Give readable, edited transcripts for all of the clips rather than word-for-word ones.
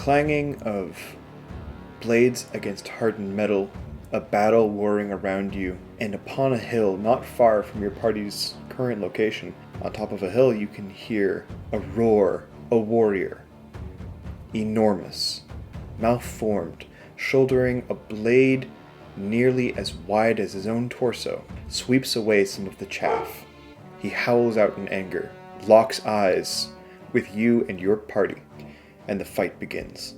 clanging of blades against hardened metal, a battle warring around you, and upon a hill not far from your party's current location, on top of a hill you can hear a roar. A warrior, enormous, malformed, shouldering a blade nearly as wide as his own torso, sweeps away some of the chaff. He howls out in anger, locks eyes with you and your party, and the fight begins.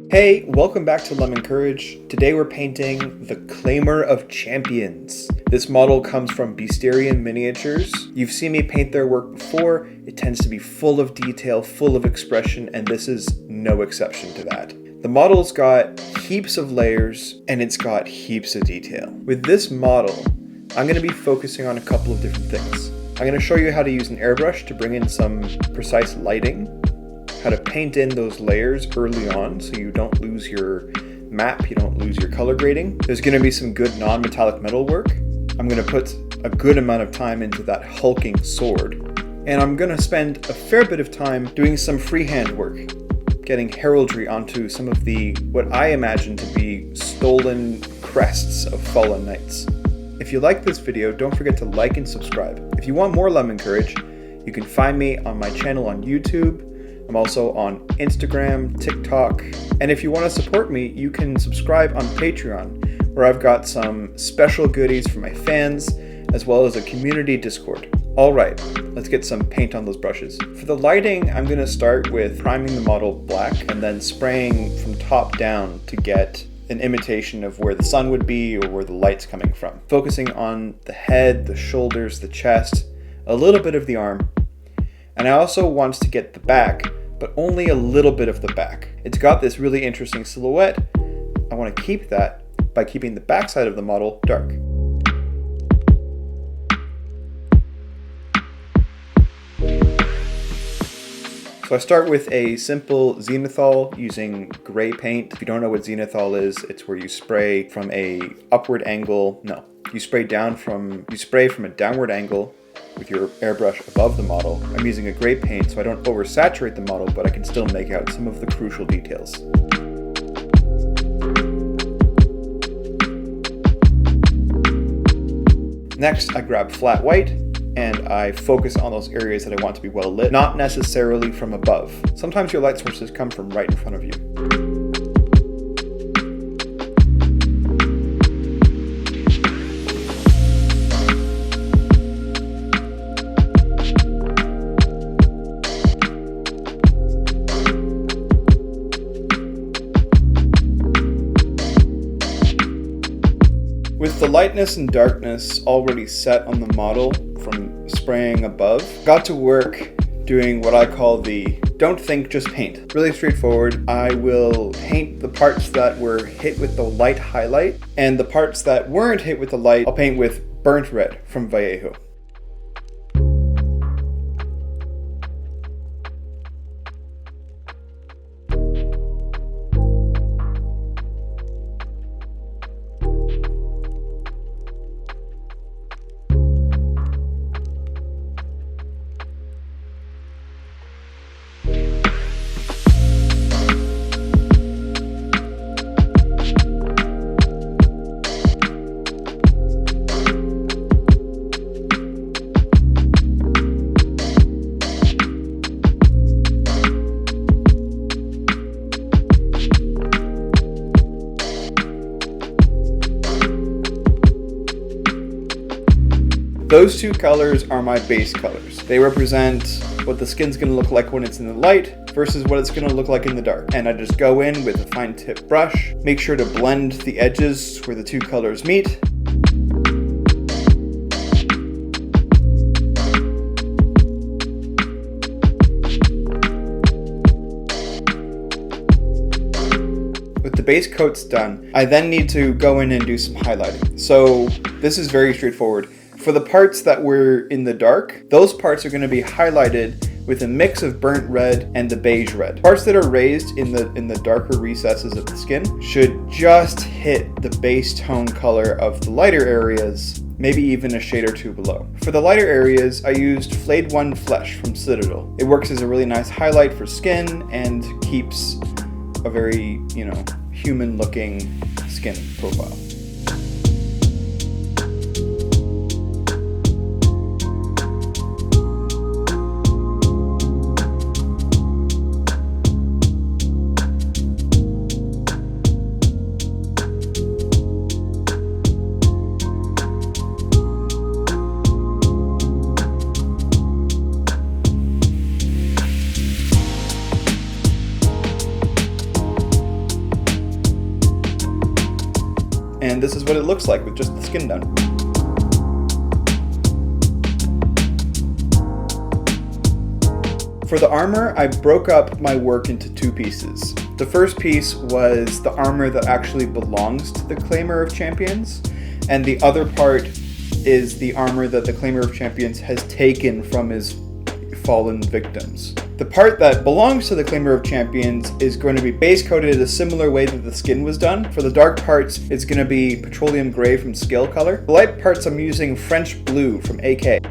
Hey, welcome back to Lemon Courage. Today we're painting the Claimer of Champions. This model comes from Beasterian Miniatures. You've seen me paint their work before. It tends to be full of detail, full of expression, and this is no exception to that. The model's got heaps of layers, and it's got heaps of detail. With this model, I'm going to be focusing on a couple of different things. I'm going to show you how to use an airbrush to bring in some precise lighting, how to paint in those layers early on so you don't lose your map, you don't lose your color grading. There's going to be some good non-metallic metal work. I'm going to put a good amount of time into that hulking sword. And I'm going to spend a fair bit of time doing some freehand work, getting heraldry onto some of the, what I imagine to be stolen crests of fallen knights. If you like this video, don't forget to like and subscribe. If you want more Lemon Courage, you can find me on my channel on YouTube. I'm also on Instagram, TikTok, and if you want to support me, you can subscribe on Patreon, where I've got some special goodies for my fans, as well as a community Discord. All right, let's get some paint on those brushes. For the lighting, I'm going to start with priming the model black and then spraying from top down to get an imitation of where the sun would be or where the light's coming from. Focusing on the head, the shoulders, the chest, a little bit of the arm. And I also want to get the back, but only a little bit of the back. It's got this really interesting silhouette. I want to keep that by keeping the backside of the model dark. So I start with a simple zenithal using gray paint. If you don't know what zenithal is, it's where you spray from a upward angle. No, you spray from a downward angle with your airbrush above the model. I'm using a gray paint so I don't oversaturate the model, but I can still make out some of the crucial details. Next, I grab flat white and I focus on those areas that I want to be well lit, not necessarily from above. Sometimes your light sources come from right in front of you. With the lightness and darkness already set on the model from spraying above, got to work doing what I call the don't think, just paint. Really straightforward. I will paint the parts that were hit with the light highlight, and the parts that weren't hit with the light, I'll paint with burnt red from Vallejo. Those two colors are my base colors. They represent what the skin's gonna look like when it's in the light versus what it's gonna look like in the dark. And I just go in with a fine tip brush, make sure to blend the edges where the two colors meet. With the base coats done, I then need to go in and do some highlighting. So this is very straightforward. For the parts that were in the dark, those parts are going to be highlighted with a mix of burnt red and the beige red. Parts that are raised in the darker recesses of the skin should just hit the base tone color of the lighter areas, maybe even a shade or two below. For the lighter areas, I used Flayed One Flesh from Citadel. It works as a really nice highlight for skin and keeps a very, human looking skin profile. And this is what it looks like with just the skin done. For the armor, I broke up my work into two pieces. The first piece was the armor that actually belongs to the Claimer of Champions, and the other part is the armor that the Claimer of Champions has taken from his fallen victims. The part that belongs to the Claimer of Champions is going to be base coated a similar way that the skin was done. For the dark parts, it's going to be petroleum gray from Scale Color. The light parts, I'm using French blue from AK.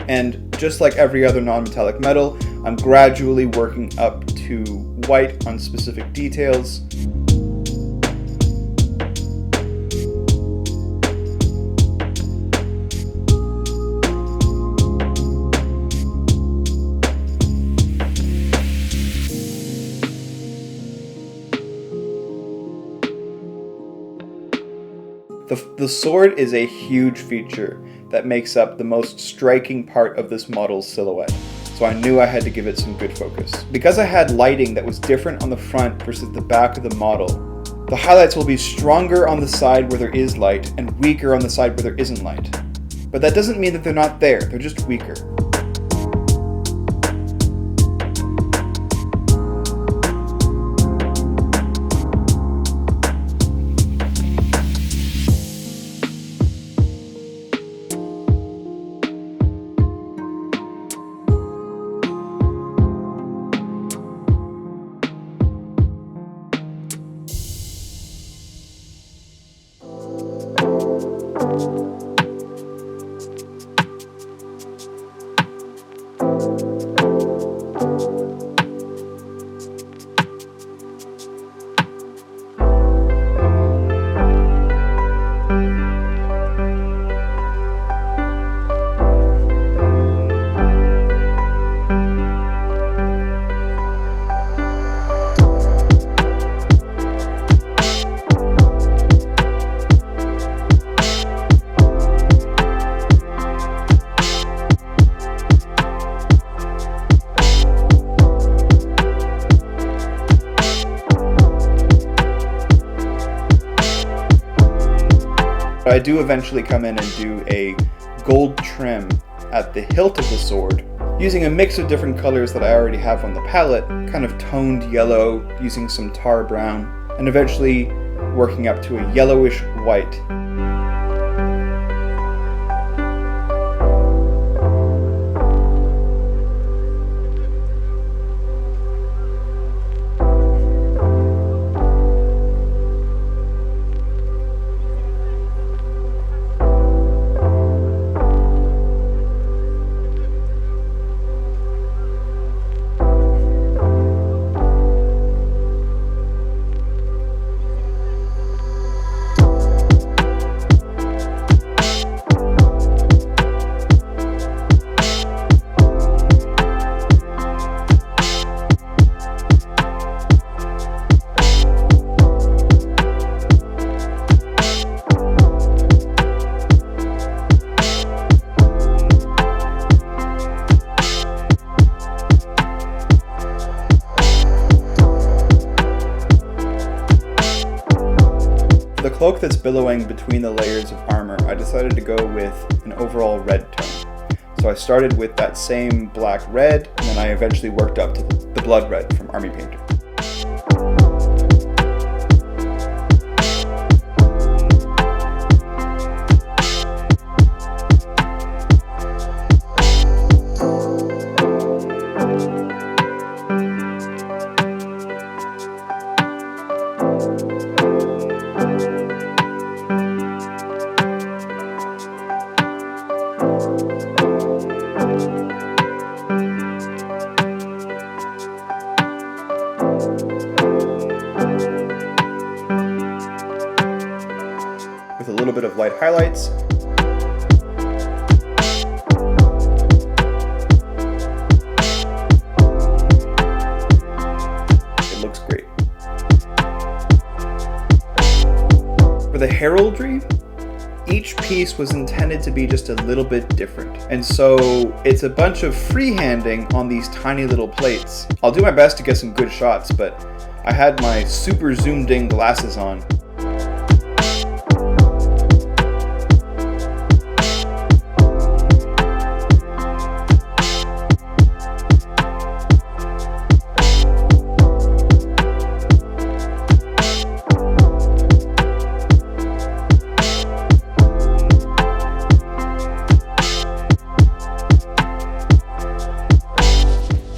And just like every other non-metallic metal, I'm gradually working up to white on specific details. The sword is a huge feature that makes up the most striking part of this model's silhouette, so I knew I had to give it some good focus. Because I had lighting that was different on the front versus the back of the model, the highlights will be stronger on the side where there is light and weaker on the side where there isn't light. But that doesn't mean that they're not there, they're just weaker. I do eventually come in and do a gold trim at the hilt of the sword, using a mix of different colors that I already have on the palette, kind of toned yellow, using some tar brown, and eventually working up to a yellowish white. The cloak that's billowing between the layers of armor, I decided to go with an overall red tone. So I started with that same black red, and then I eventually worked up to the blood red from Army Painter. With a little bit of light highlights. It looks great. For the heraldry, each piece was intended to be just a little bit different. And so it's a bunch of freehanding on these tiny little plates. I'll do my best to get some good shots, but I had my super zoomed in glasses on.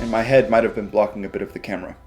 My head might have been blocking a bit of the camera.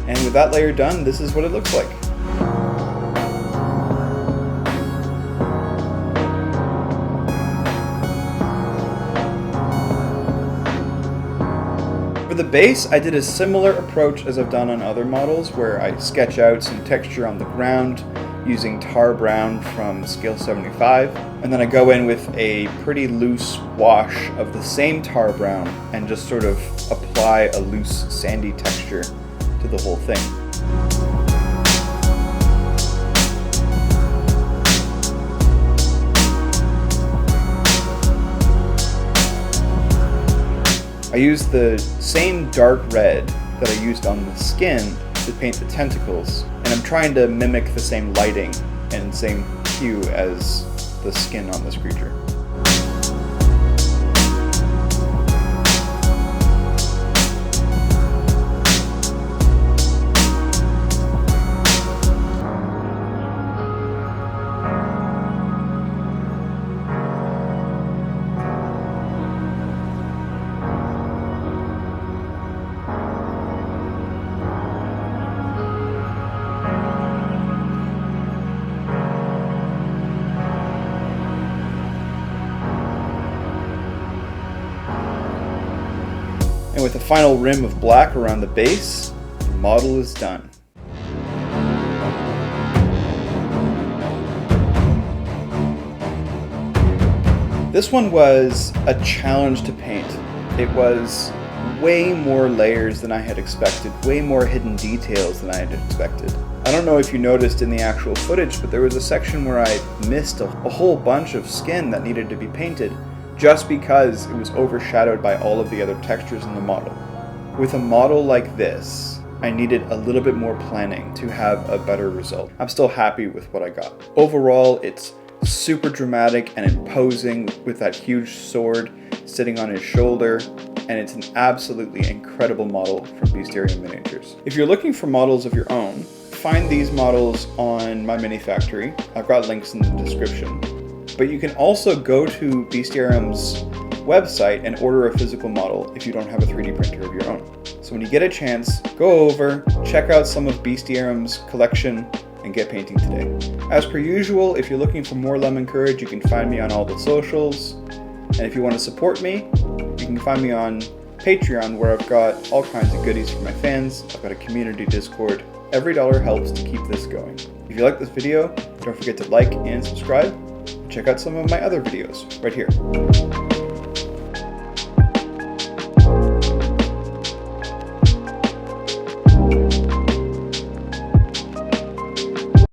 And with that layer done, this is what it looks like. For the base, I did a similar approach as I've done on other models, where I sketch out some texture on the ground using tar brown from scale 75, and then I go in with a pretty loose wash of the same tar brown and just sort of apply a loose sandy texture to the whole thing. I used the same dark red that I used on the skin to paint the tentacles, and I'm trying to mimic the same lighting and same hue as the skin on this creature. And with a final rim of black around the base, the model is done. This one was a challenge to paint. It was way more layers than I had expected, way more hidden details than I had expected. I don't know if you noticed in the actual footage, but there was a section where I missed a whole bunch of skin that needed to be painted, just because it was overshadowed by all of the other textures in the model. With a model like this, I needed a little bit more planning to have a better result. I'm still happy with what I got. Overall, it's super dramatic and imposing with that huge sword sitting on his shoulder, and it's an absolutely incredible model from Bestiarium Miniatures. If you're looking for models of your own, find these models on my mini factory. I've got links in the description. But you can also go to Bestiarium's website and order a physical model if you don't have a 3D printer of your own. So when you get a chance, go over, check out some of Bestiarium's collection, and get painting today. As per usual, if you're looking for more Lemon Courage, you can find me on all the socials. And if you want to support me, you can find me on Patreon, where I've got all kinds of goodies for my fans. I've got a community Discord. Every dollar helps to keep this going. If you like this video, don't forget to like and subscribe. Check out some of my other videos right here.